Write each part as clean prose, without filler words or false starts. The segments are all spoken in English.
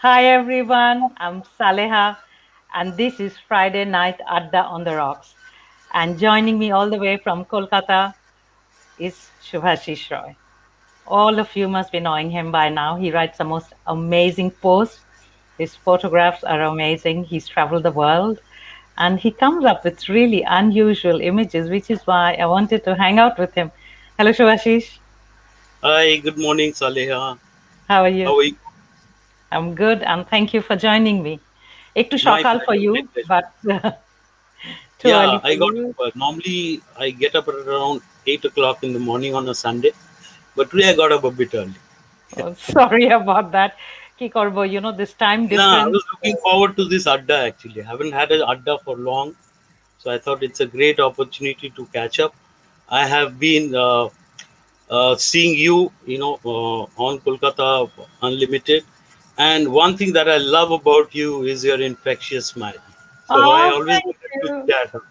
Hi everyone, I'm Saleha, and this is Friday Night Adda on the Rocks. And joining me all the way from Kolkata is Subhashish Roy. All of you must be knowing him by now. He writes the most amazing posts. His photographs are amazing. He's traveled the world and he comes up with really unusual images, which is why I wanted to hang out with him. Hello, Subhashish. Hi, good morning, Saleha. How are you? How are you? I'm good, and thank you for joining me. একটু My সকাল for pleasure, you, my pleasure. but too early Yeah, for I got you. up. Normally, I get up at around 8 o'clock in the morning on a Sunday, but today I got up a bit early. Oh, sorry about that. কি করব, this time Nah, I difference. was looking forward to this Adda actually. I haven't had an Adda for long, so I thought it's a great opportunity to catch up. I have been seeing you, on Kolkata Unlimited, and one thing that I love about you is your infectious smile. So I Oh, always thank wanted to you. chat.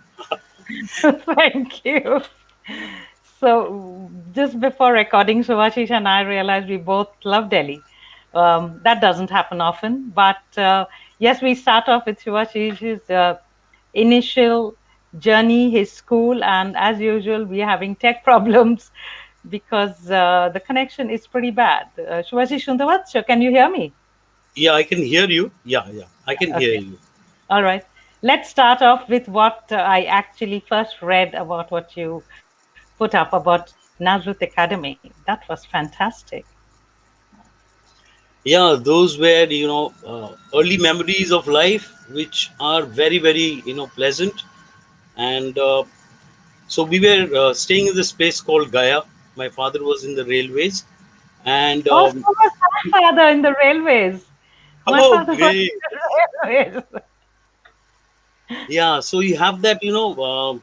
Thank you. So, just before recording, Subhashish and I realized we both love Delhi. That doesn't happen often, but yes, we start off with Subhashish's initial journey, his school, and as usual, we're having tech problems because the connection is pretty bad. Subhashish Shundawat, can you hear me? Yeah, I can hear you. Yeah, I can hear Okay. you. All right. Let's start off with what I actually first read about what you put up about Nazrut Academy. That was fantastic. Yeah, those were early memories of life, which are very very pleasant. And so we were staying in this place called Gaya. My father was in the railways, and Oh, so was my father in the railways. My oh father was great, in the railways. yeah. So you have that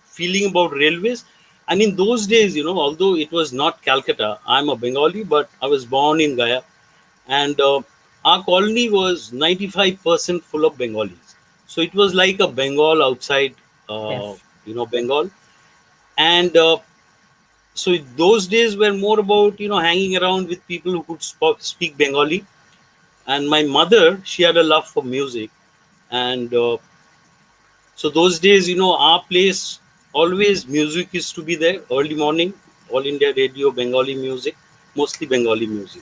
feeling about railways. And in those days, although it was not Calcutta, I'm a Bengali, but I was born in Gaya, and our colony was 95% full of Bengalis. So it was like a Bengal outside, uh, Yes. Bengal. And so those days were more about, hanging around with people who could speak Bengali. And my mother, she had a love for music. And so those days, our place, always music used to be there early morning, All India Radio, Bengali music, mostly Bengali music,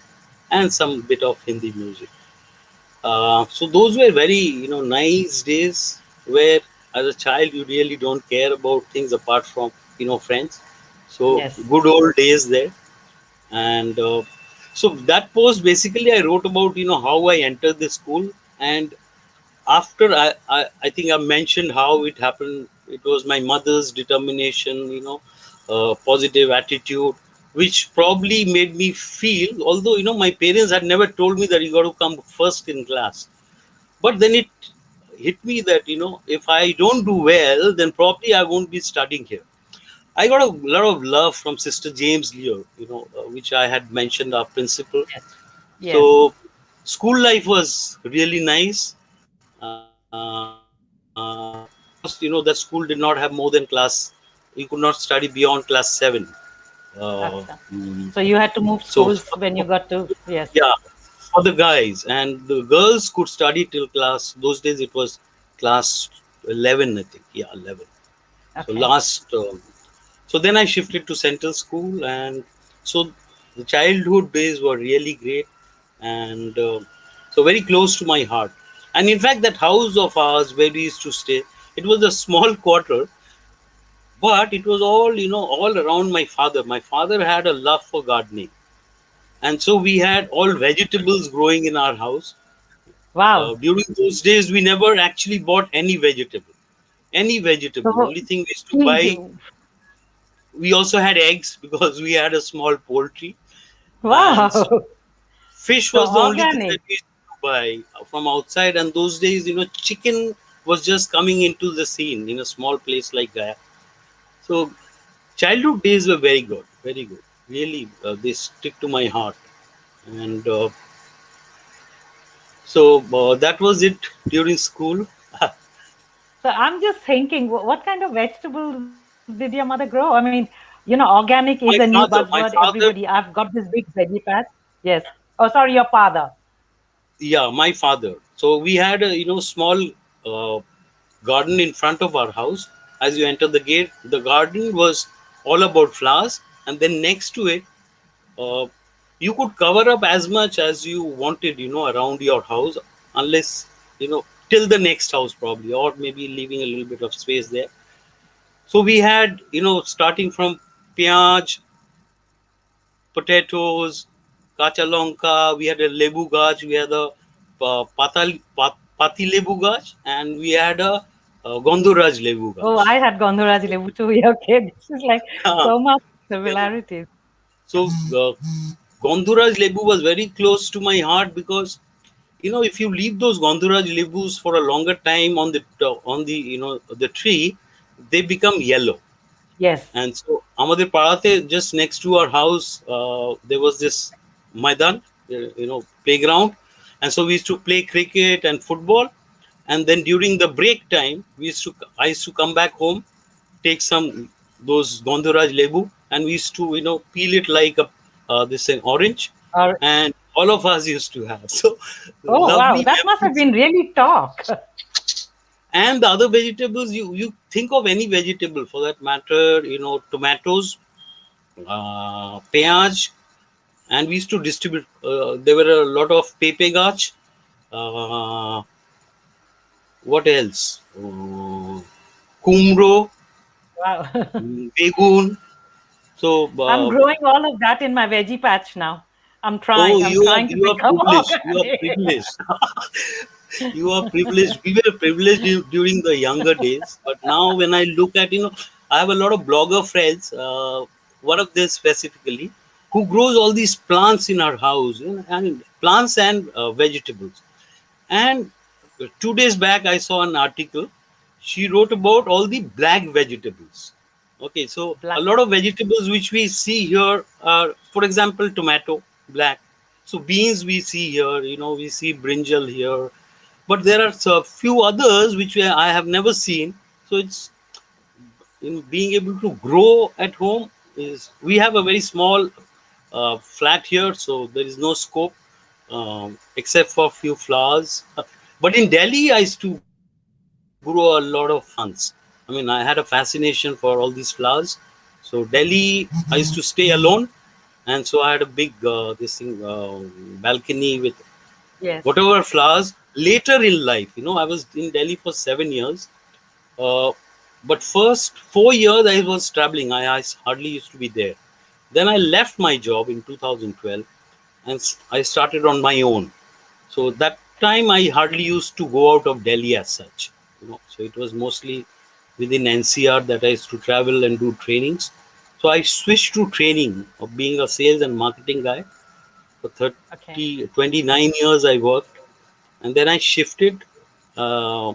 and some bit of Hindi music. So those were very nice days where as a child you really don't care about things apart from friends. So Yes. good old days there. And so that post basically I wrote about how I entered the school. And after I think I mentioned how it happened. It was my mother's determination, positive attitude, which probably made me feel, although my parents had never told me that you got to come first in class, but then it hit me that if I don't do well, then probably I won't be studying here. I got a lot of love from Sister James Leo, which I had mentioned, our principal. Yes. Yes. So school life was really nice. Of course, that school did not have more than class. You could not study beyond class 7. Acha. Mm, So you had to move so schools when you got to, yes. yeah, for the guys, and the girls could study till class. Those days it was class 11, I think. Yeah, 11. So Okay. last. So then I shifted to Central School, and so the childhood days were really great, and so very close to my heart. And in fact, that house of ours where we used to stay, it was a small quarter, but it was all all around my father. My father had a love for gardening, and so we had all vegetables growing in our house. Wow. During those days, we never actually bought any vegetable. Any vegetable. So, Only thing we used to buy. he- We also had eggs because we had a small poultry, and so wow. fish So was the only thing that organic. we used to buy from outside. And those days, chicken was just coming into the scene in a small place like Gaya. So childhood days were very good, very good. Really, they stick to my heart. And so that was it during school. So I'm just thinking, what kind of vegetables did your mother grow? I mean, organic is a new my buzzword. father, my Everybody, father, I've got this big veggie patch. Yes. Oh, sorry, your father. Yeah, my father. So we had a small uh, garden in front of our house. As you enter the gate, the garden was all about flowers, and then next to it, uh, you could cover up as much as you wanted, around your house, unless till the next house probably, or maybe leaving a little bit of space there. So we had, starting from pyaj, potatoes, kacha lonka. We had a lebu gaj. We had a pati lebu gaj, and we had a, gonduraj lebu Oh, gaj. I had Gondoraj Levu too. Okay, this is like so much Yeah. similarities. So Gonduraj lebu was very close to my heart because if you leave those Gonduraj lebus for a longer time on the the tree, they become yellow. Yes, And so আমাদের পাড়াতে just next to our house, there was this maidan, playground, and so we used to play cricket and football. And then during the break time, I used to come back home, take some those Gondoraj lebu, and we used to peel it like a this an orange, or and all of us used to have so oh wow, lovely that must have memories. been really talk. And the other vegetables, you think of any vegetable for that matter, tomatoes, payaj, and we used to distribute. There were a lot of pepe gach. Uh, what else? Kumro, Wow. begun. So, I'm growing all of that in my veggie patch now. I'm oh, trying. I'm you are trying to you are become privileged. You are organic. privileged. You are privileged. We were privileged during the younger days, but now when I look at, I have a lot of blogger friends. One of them specifically, who grows all these plants in our house, and plants and vegetables. And 2 days back, I saw an article. She wrote about all the black vegetables. Okay, so a Black. lot of vegetables which we see here are, for example, tomato, black. So beans we see here, we see brinjal here, but there are a few others which I have never seen. So it's in being able to grow at home. Is we have a very small flat here, so there is no scope, except for a few flowers. But in Delhi, I used to grow a lot of plants. I mean, I had a fascination for all these flowers. So Delhi, I used to stay alone, and so I had a big this thing balcony with Yes. whatever flowers. Later in life, I was in Delhi for 7 years. Uh, but first 4 years I was traveling. I hardly used to be there. Then I left my job in 2012, and I started on my own. So that time I hardly used to go out of Delhi as such. So it was mostly within NCR that I used to travel and do trainings. So I switched to training of being a sales and marketing guy. For Okay. 29 years I worked, and then I shifted uh,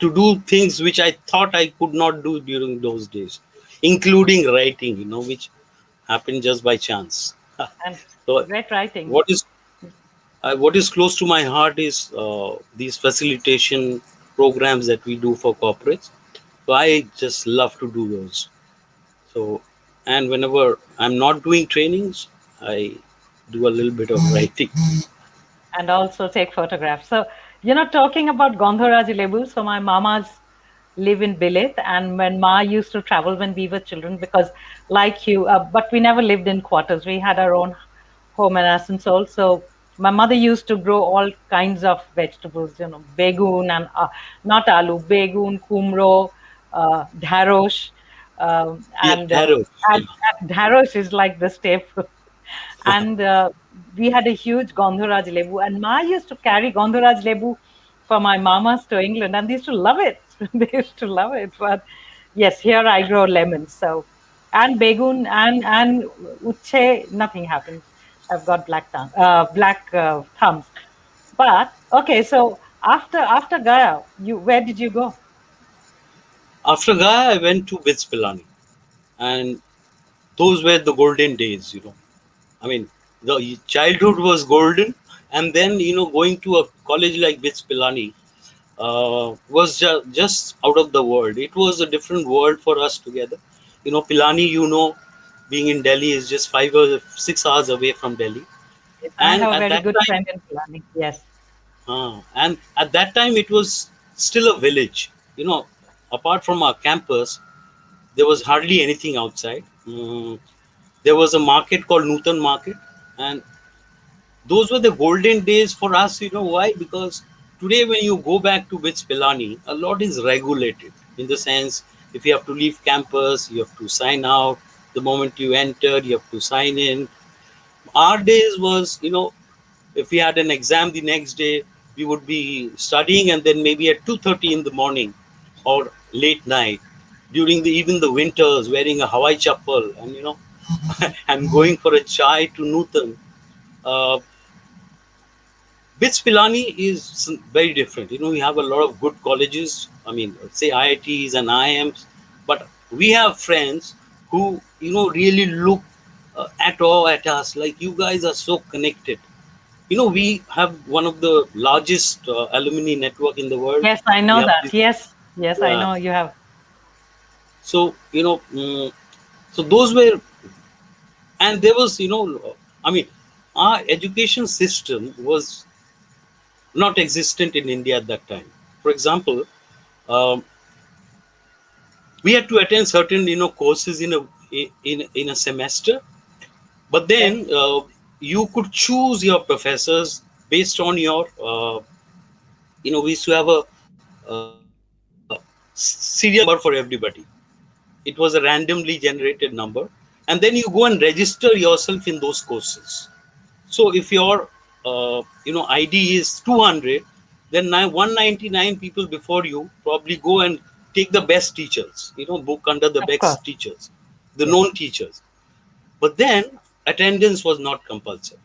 to do things which I thought I could not do during those days, including writing, which happened just by chance. And So, great writing. what is what is close to my heart is these facilitation programs that we do for corporates. So I just love to do those. So, and whenever I'm not doing trainings, I do a little bit of writing. And also take photographs. So, talking about Gandhara Jalebu, so my mamas live in Bilit, and when Ma used to travel when we were children, because like you, but we never lived in quarters. We had our own home in Asansol. So my mother used to grow all kinds of vegetables, begun and not aloo, begun, kumro, dharosh, Yeah, and, Harrow. and and dharosh is like the staple. And we had a huge Gondoraj lebu, and Ma used to carry Gondoraj lebu for my mamas to England, and they used to love it. They used to love it. But yes, here I grow lemons, so and begun and uche, nothing happens. I've got black thumbs. But okay, so after Gaya, you where did you go? After Gaya, I went to BITS Pilani, and those were the golden days. I mean, the childhood was golden, and then going to a college like BITS Pilani was just out of the world. It was a different world for us together. Pilani, being in Delhi is just 5 or 6 hours away from Delhi, Yes, I and have a at very that good time, friend in Pilani. Yes. And at that time, it was still a village. Apart from our campus, there was hardly anything outside. There was a market called Nutan Market, and those were the golden days for us. You know why? Because today, when you go back to BITS Pilani, a lot is regulated in the sense if you have to leave campus, you have to sign out. The moment you enter, you have to sign in. Our days was, if we had an exam the next day, we would be studying, and then maybe at 2:30 in the morning or late night during the even the winters, wearing a Hawaii chappal and and going for a chai to Nutan. Uh, BITS Pilani is very different. We have a lot of good colleges. I mean, say IITs and IIMs, but we have friends who really look at all at us like you guys are so connected. We have one of the largest alumni network in the world. Yes, I We know have that. this, Yes, yes, I yeah. know you have. So so those were, and there was, I mean, our education system was not existent in India at that time. For example, um, we had to attend certain courses in a semester, but then Yes, you could choose your professors based on your we used to have a serial number for everybody. It was a randomly generated number, and then you go and register yourself in those courses. So if your ID is 200, then 199 people before you probably go and take the best teachers, book under the of course. best teachers, the Yes. known teachers. But then attendance was not compulsory.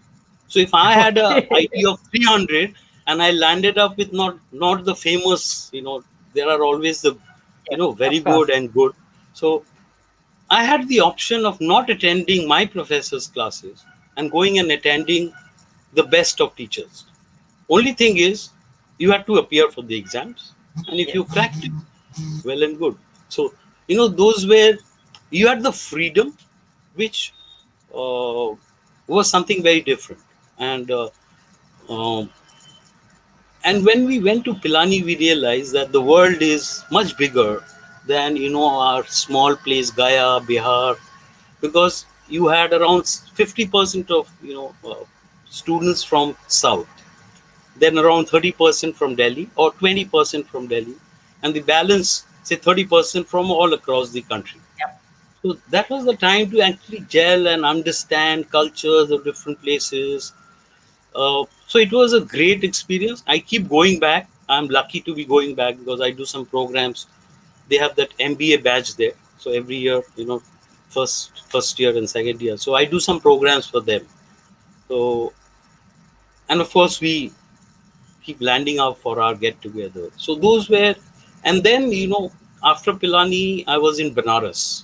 So if I had a Okay. ID of 300 and I landed up with not the famous, there are always the Yes, very of course. good and good. So I had the option of not attending my professor's classes and going and attending the best of teachers. Only thing is, you had to appear for the exams, and if you Yes. cracked it, well and good. So, those were, you had the freedom, which uh, was something very different. And um, and when we went to Pilani, we realized that the world is much bigger than our small place Gaya, Bihar, because you had around 50% of students from south, then around 30% from Delhi or 20% from Delhi, and the balance, say 30% from all across the country. Yep. So that was the time to actually gel and understand cultures of different places. So it was a great experience. I keep going back. I'm lucky to be going back because I do some programs. They have that MBA badge there. So every year, first year and second year. So I do some programs for them. So, and of course we keep landing up for our get together. So those were, and then after Pilani, I was in Banaras,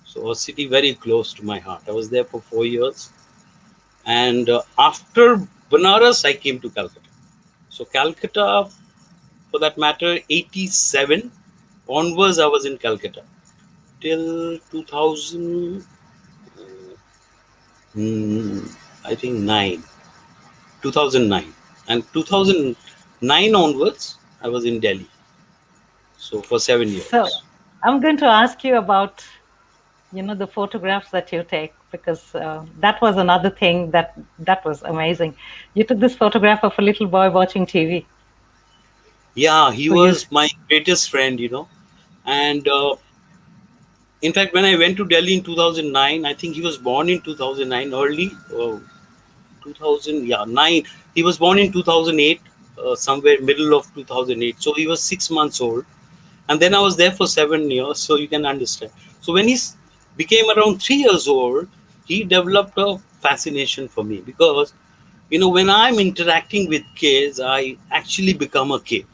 so a city very close to my heart. I was there for 4 years, and after Banaras, I came to Calcutta. So Calcutta, for that matter, 87 onwards, I was in Calcutta till 2000, I think 2009, and 2009 onwards, I was in Delhi. So for 7 years. So I'm going to ask you about, the photographs that you take, because that was another thing that was amazing. You took this photograph of a little boy watching TV Yeah, he who used. was my greatest friend, and in fact, when I went to Delhi in 2009, I think he was born in 2009, early 2000, yeah, 9. He was born in 2008, somewhere middle of 2008. So he was 6 months old, and then I was there for 7 years. So you can understand. So when became around 3 years old, he developed a fascination for me because when I'm interacting with kids, I actually become a kid.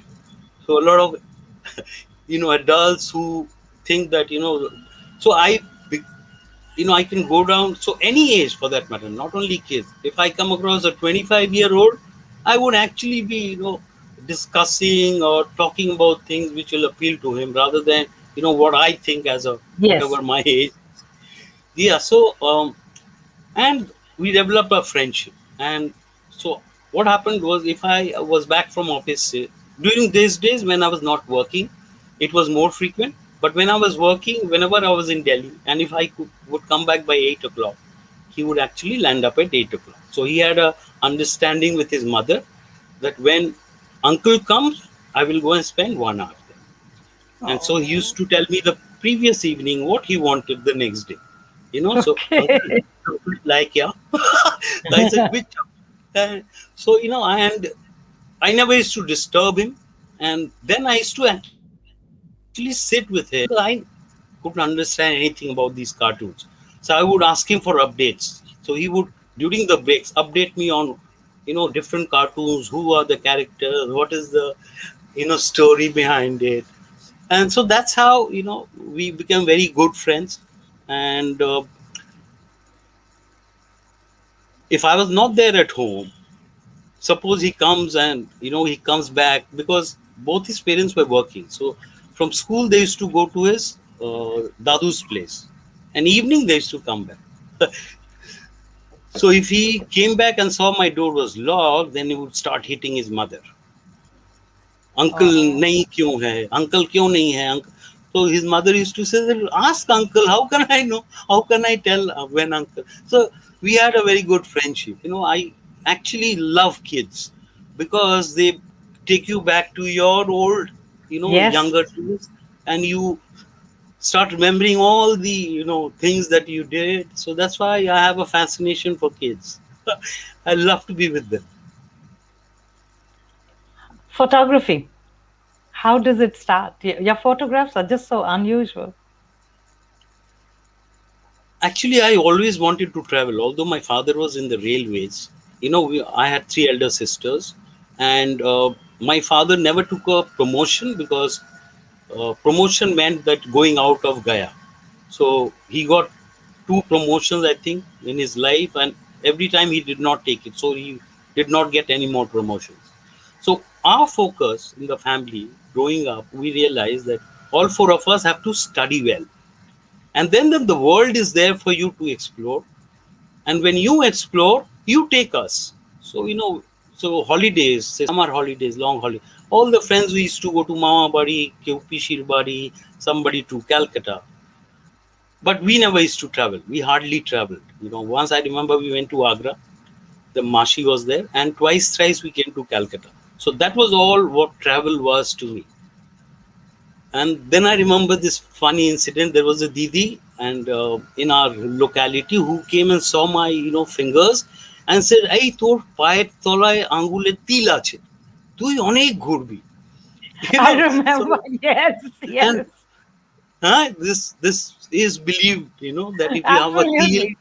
So a lot of adults who think that so I can go down, so any age for that matter, not only kids. If I come across a 25-year-old, I would actually be discussing or talking about things which will appeal to him rather than what I think as a Yes. whatever my age. Yeah. So and we developed a friendship, and so what happened was, if I was back from office during these days when I was not working, it was more frequent. But when I was working, whenever I was in Delhi, and if I would come back by 8 o'clock, he would actually land up at 8 o'clock. So he had a understanding with his mother that when uncle comes, I will go and spend 1 hour there. And so he used Oh, to tell me the previous evening what he wanted the next day. So uncle, okay. like, yeah. So I said, which? So, and I never used to disturb him. And then I used to actually sit with him because I couldn't understand anything about these cartoons. So I would ask him for updates. So he would, during the breaks, update me on, different cartoons, who are the characters, what is the, story behind it. And so that's how, we became very good friends. And if I was not there at home, suppose he comes and he comes back because both his parents were working. So from school they used to go to his dadu's place, and evening they used to come back. So if he came back and saw my door was locked, then he would start hitting his mother. Uncle Oh, nahi kyun hai, uncle kyun nahi hai, uncle. So his mother used to say that, ask uncle, how can I know, how can I tell when uncle. So we had a very good friendship. I actually love kids because they take you back to your old, yes. younger days, and you start remembering all the things that you did. So that's why I have a fascination for kids. I love to be with them. Photography. How does it start? Your photographs are just so unusual. Actually, I always wanted to travel. Although my father was in the railways, I had three elder sisters, and my father never took a promotion because promotion meant that going out of Gaya. So he got two promotions, I think, in his life, and every time he did not take it. So he did not get any more promotions. So our focus in the family growing up, we realized that all four of us have to study well, and then the world is there for you to explore. And when you explore, you take us. So so holidays, say summer holidays, long holiday, all the friends, we used to go to Mama Bari, Kyupi Shirbari, somebody to Calcutta. But we never used to travel. We hardly traveled. Once I remember we went to Agra, the Mashi was there, and twice thrice we came to Calcutta. So that was all what travel was to me. And then I remember this funny incident. There was a Didi, and in our locality, who came and saw my fingers and said, "Hey, তোর পায়ের তলায় আঙ্গুলে তিল আছে, তুই অনেক ঘুরবি." I So, remember. Yes, and yes. this is believed, that if you have a til, Absolutely.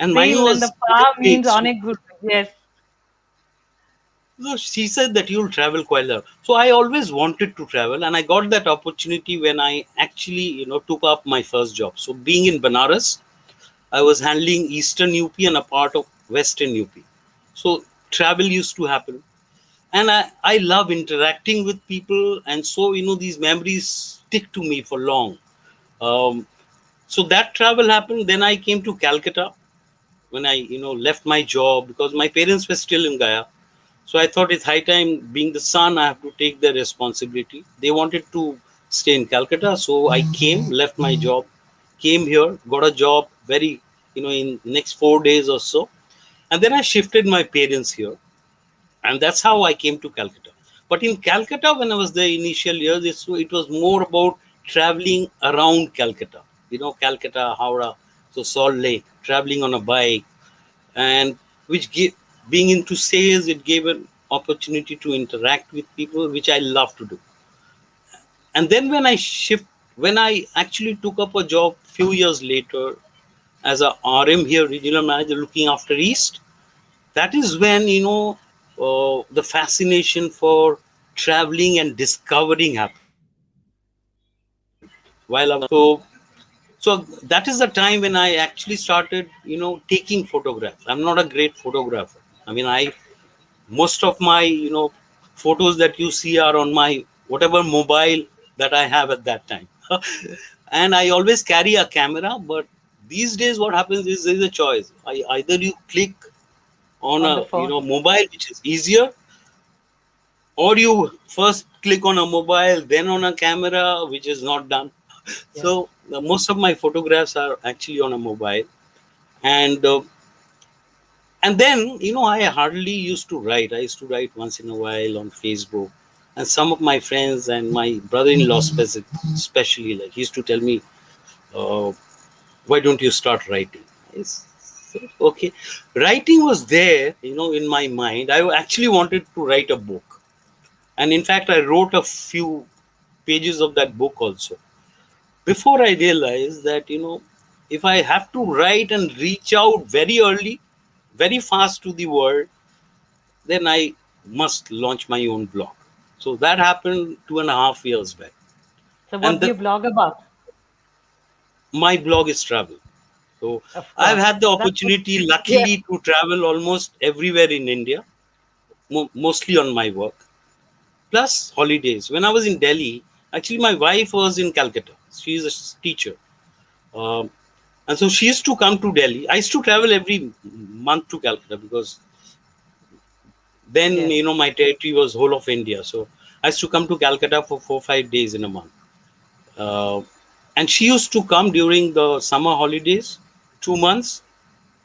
and mine Till and the was quite pa big. means So on a good. Yes. she said that you'll travel quite a lot. So I always wanted to travel, and I got that opportunity when I actually, took up my first job. So being in Banaras, I was handling Eastern UP and a part of Western UP. So travel used to happen. And I love interacting with people. And so, these memories stick to me for long. Um, so that travel happened. Then I came to Calcutta when I, left my job because my parents were still in Gaya. So I thought it's high time, being the son, I have to take the responsibility. They wanted to stay in Calcutta. So I came, left my job, came here, got a job very, in next 4 days or so. And then I shifted my parents here. And that's how I came to Calcutta. But in Calcutta, when I was there initial years, it was more about traveling around Calcutta. Calcutta, Howrah, so Salt Lake, traveling on a bike, and which gave, being into sales, it gave an opportunity to interact with people, which I love to do. And then when I actually took up a job few years later as a RM here, regional manager, looking after East, that is when the fascination for traveling and discovering happened while I was there. So that is the time when I actually started taking photographs. I'm not a great photographer. I mean, I most of my photos that you see are on my whatever mobile that I have at that time. And I always carry a camera, but these days what happens is, there's a choice. Either you click on on a the phone. mobile, which is easier, or you first click on a mobile, then on a camera, which is not done. Yes. So most of my photographs are actually on a mobile, and then I hardly used to write. I used to write once in a while on Facebook, and some of my friends and my brother-in-law especially, like, he used to tell me, uh, why don't you start writing? I said, okay. Writing was there, in my mind. I actually wanted to write a book, and in fact I wrote a few pages of that book also, before I realized that, if I have to write and reach out very early, very fast to the world, then I must launch my own blog. So that happened 2.5 years back. So, what And do you blog about? my blog is travel. So Of I've course. had the That's what, opportunity, yeah. luckily, to travel almost everywhere in India, mostly on my work, plus holidays. When I was in Delhi, actually, my wife was in Calcutta. She's a teacher. Um, and so she used to come to Delhi. I used to travel every month to Calcutta, because then, Yes. my territory was whole of India. So I used to come to Calcutta for 4 5 days in a month. Uh, and she used to come during the summer holidays, 2 months,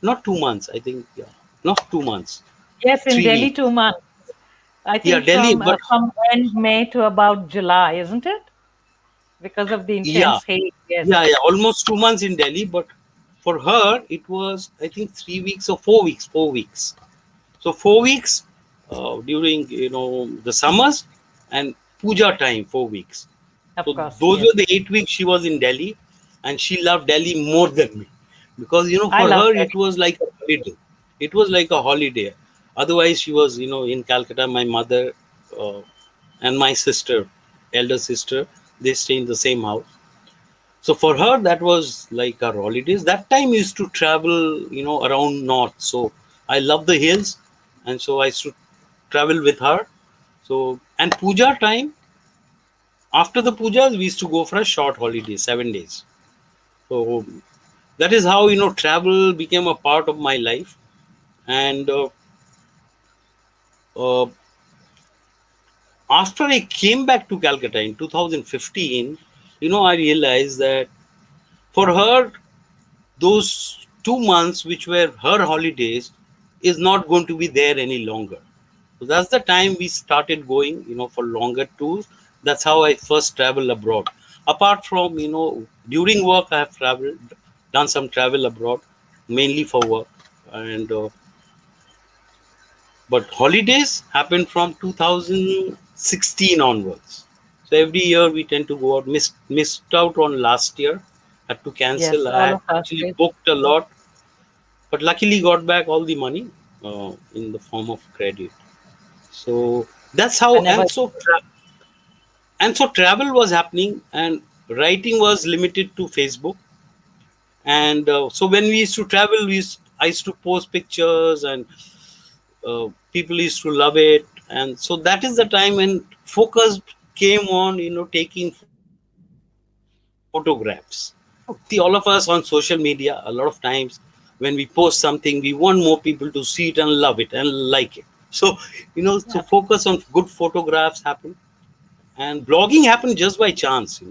not 2 months, I think, yeah, not 2 months, Yes, in three Delhi, weeks. 2 months. I Yeah, think Delhi, from but end May to about July, isn't it? Because of the yeah, intense heat. Yes. yeah, almost 2 months in Delhi. But for her, it was, I think, 3 weeks or 4 weeks, 4 weeks. So 4 weeks during the summers, and puja time 4 weeks. Of So course. those Yes. were the 8 weeks she was in Delhi, and she loved Delhi more than me, because I for love her it Delhi. was like a holiday. It was like a holiday. Otherwise, she was in Calcutta. My mother and my sister, elder sister, they stay in the same house. So for her, that was like our holidays. That time we used to travel, around north. So I love the hills, and so I used to travel with her. So, and puja time, after the pujas, we used to go for a short holiday, 7 days. So that is how travel became a part of my life. And uh, after I came back to Calcutta in 2015, I realized that for her, those 2 months which were her holidays is not going to be there any longer. So that's the time we started going, for longer tours. That's how I first traveled abroad. Apart from, during work, I have traveled, done some travel abroad, mainly for work. And but holidays happened from 2016 onwards. So every year we tend to go out. Missed out on last year. Had to cancel. Yes, I all had of us actually did. booked a lot, but luckily got back all the money in the form of credit. So that's how. Whenever. And so travel was happening, and writing was limited to Facebook. And so when we used to travel, I used to post pictures, and people used to love it. And so that is the time when focus came on taking photographs. See, all of us on social media, a lot of times when we post something, we want more people to see it and love it and like it. So so focus on Ab- good photographs happened. And blogging happened just by chance.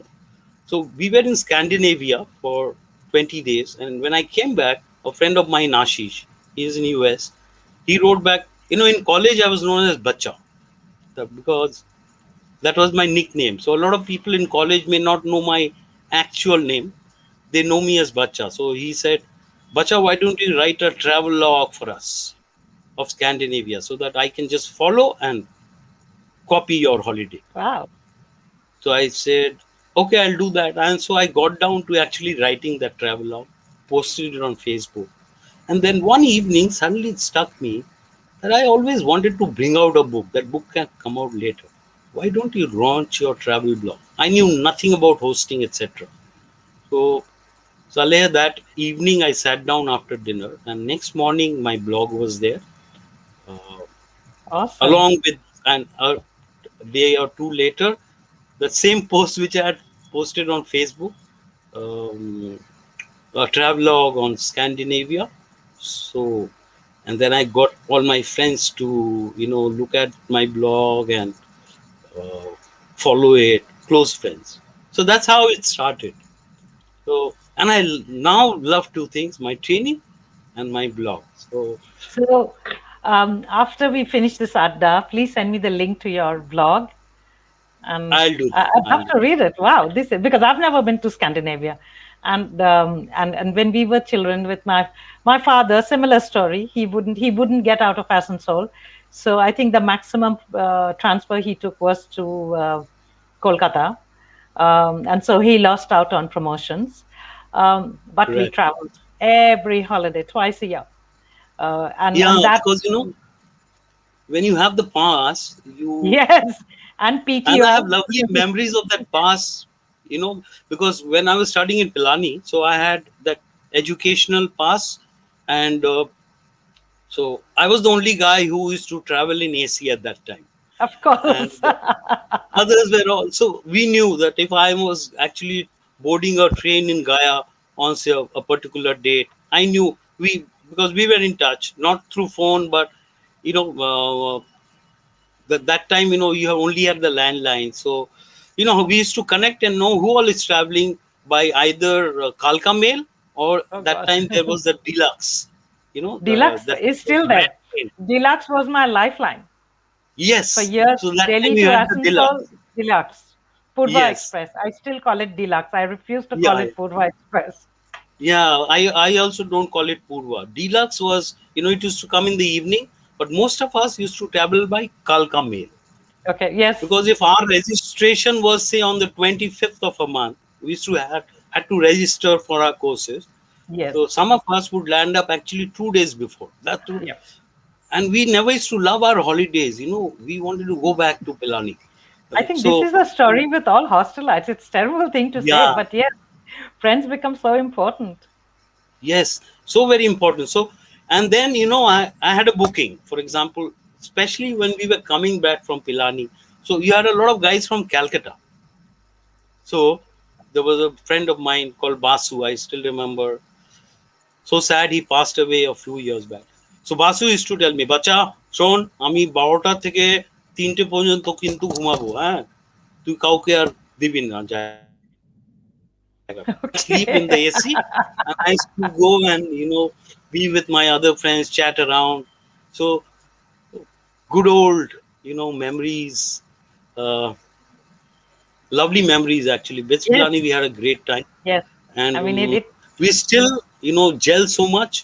So we were in Scandinavia for 20 days, and when I came back, a friend of mine, Ashish, he is in US, he wrote back, in college I was known as Bacha, because that was my nickname. So a lot of people in college may not know my actual name. They know me as Bacha. So he said, Bacha, why don't you write a travel log for us of Scandinavia, so that I can just follow and copy your holiday. Wow. So I said, okay, I'll do that. And so I got down to actually writing that travel log, posted it on Facebook. And then one evening, suddenly it struck me that I always wanted to bring out a book. That book can come out later. Why don't you launch your travel blog? I knew nothing about hosting, etc. So, Saleh, that evening I sat down after dinner, and next morning my blog was there, uh, Awesome. along with an a day or two later, the same post which I had posted on Facebook, um, a travelogue on Scandinavia. So and then I got all my friends to look at my blog and uh, follow it, close friends. So that's how it started. So, and now love two things: my training and my blog. So So, after we finish this adda, please send me the link to your blog, and I'll do that. I'd I'll love do to read it. Wow, this is because I've never been to Scandinavia, and when we were children with my father, similar story. He wouldn't get out of Asansol, so I think the maximum transfer he took was to Kolkata, and so he lost out on promotions. But we Correct. traveled every holiday twice a year, Yeah, and that because when you have the pass, yes, and and I have PTO. lovely memories of that pass. Because when I was studying in Pilani, so I had that educational pass, and so I was the only guy who used to travel in AC at that time, Of and course. others were also. We knew that if I was actually boarding a train in Gaya on say a particular date, I knew we because we were in touch, not through phone, but you know that time you have only had the landline. So we used to connect and know who all is traveling by either Kalka mail, or Oh that God. time there was the deluxe, Deluxe that is still man there. train. Deluxe was my lifeline for Yes, years. so that time Delhi you to had the Asansol, deluxe. Deluxe. Purva Yes. Express. I still call it Deluxe. I refuse to call Yeah. it Purva Express. Yeah, I also don't call it Purva. Deluxe was, it used to come in the evening, but most of us used to travel by Kalka mail. Okay. Yes. Because if our registration was say on the 25th of a month, we used to had to register for our courses. Yes. So some of us would land up actually 2 days before that, Yep. and we never used to love our holidays. We wanted to go back to Pilani. I think this So is a story with all hostelites. It's a terrible thing to say, yeah, but yes, friends become so important. yes, so very important. So and then I had a booking, for example, especially when we were coming back from Pilani. So you had a lot of guys from Calcutta. So there was a friend of mine called Basu. I still remember. So sad, he passed away a few years back. So Basu used to tell me, "Bacha, শোন আমি 12টা থেকে 3টে পর্যন্ত কিন্তু ঘুমাবো, হ্যাঁ, তুই কাউকে আর দিবি না জায়গাটা, so I used to sleep in the AC, Okay. and I used to go and be with my other friends, chat around. So good old memories, uh, lovely memories. Actually, BITS Yes. Pilani, we had a great time, Yes. and I mean, it we still gel so much.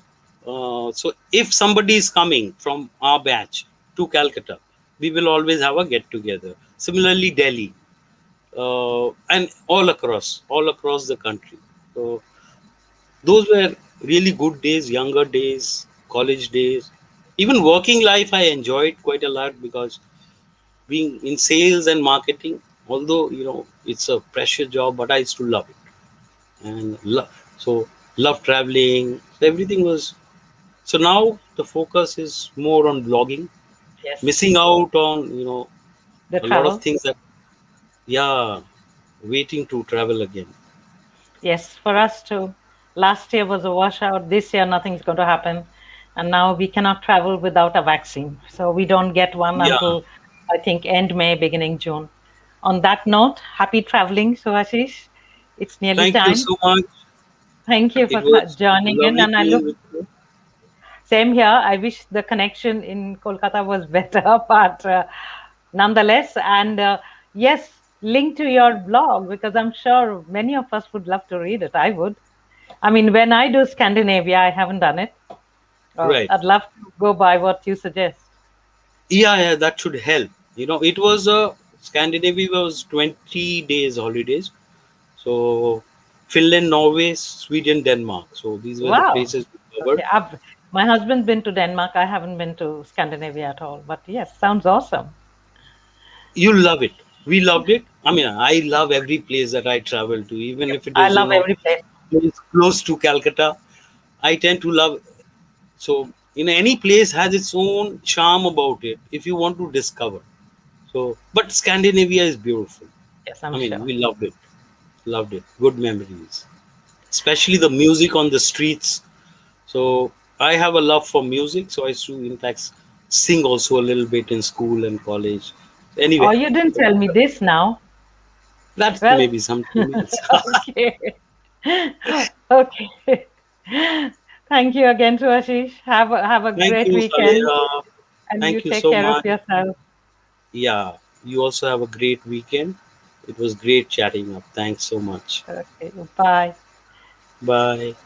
So if somebody is coming from our batch to Calcutta, we will always have a get together. Similarly, Delhi, and all across the country. So those were really good days, younger days, college days. Even working life I enjoyed quite a lot, because being in sales and marketing, although it's a pressure job, but I used to love it. And so love traveling. So everything was. So now the focus is more on blogging, yes. missing out on The a lot of travel. things that, yeah, waiting to travel again. Yes, for us too. Last year was a washout. This year, nothing's going to happen. And now we cannot travel without a vaccine. So we don't get one Yeah, until, I think, end May, beginning June. On that note, happy traveling, Subhashish. It's nearly thank you time. so much. Thank you It for was joining in. lovely And I being look, with you. same here. I wish the connection in Kolkata was better, but nonetheless, and yes, link to your blog because I'm sure many of us would love to read it. I would. I mean, when I do Scandinavia, I haven't done it. Right. I'd love to go by what you suggest. Yeah, yeah, that should help. It was Scandinavia was 20 days holidays. So Finland, Norway, Sweden, Denmark. So these were the Wow. places we Okay. covered. My husband's been to Denmark. I haven't been to Scandinavia at all. But yes, sounds awesome. You love it. We loved it. I mean, I love every place that I travel to, even if it I is, love every place. close to Calcutta. I tend to love. So, any place has its own charm about it if you want to discover. So, but Scandinavia is beautiful. Yes, I'm I mean, sure. we loved it. Loved it. Good memories. Especially the music on the streets. So, I have a love for music, so I used to, in fact, sing also a little bit in school and college. Oh, Anyway, you didn't tell me this now. that's Well, maybe something else. okay. Okay. Thank you again, Ashish. Have a Thank great you, weekend, Saleha. and you Thank you take so care of much. yourself. Yeah, you also have a great weekend. It was great chatting up. Thanks so much. Okay. Bye. Bye.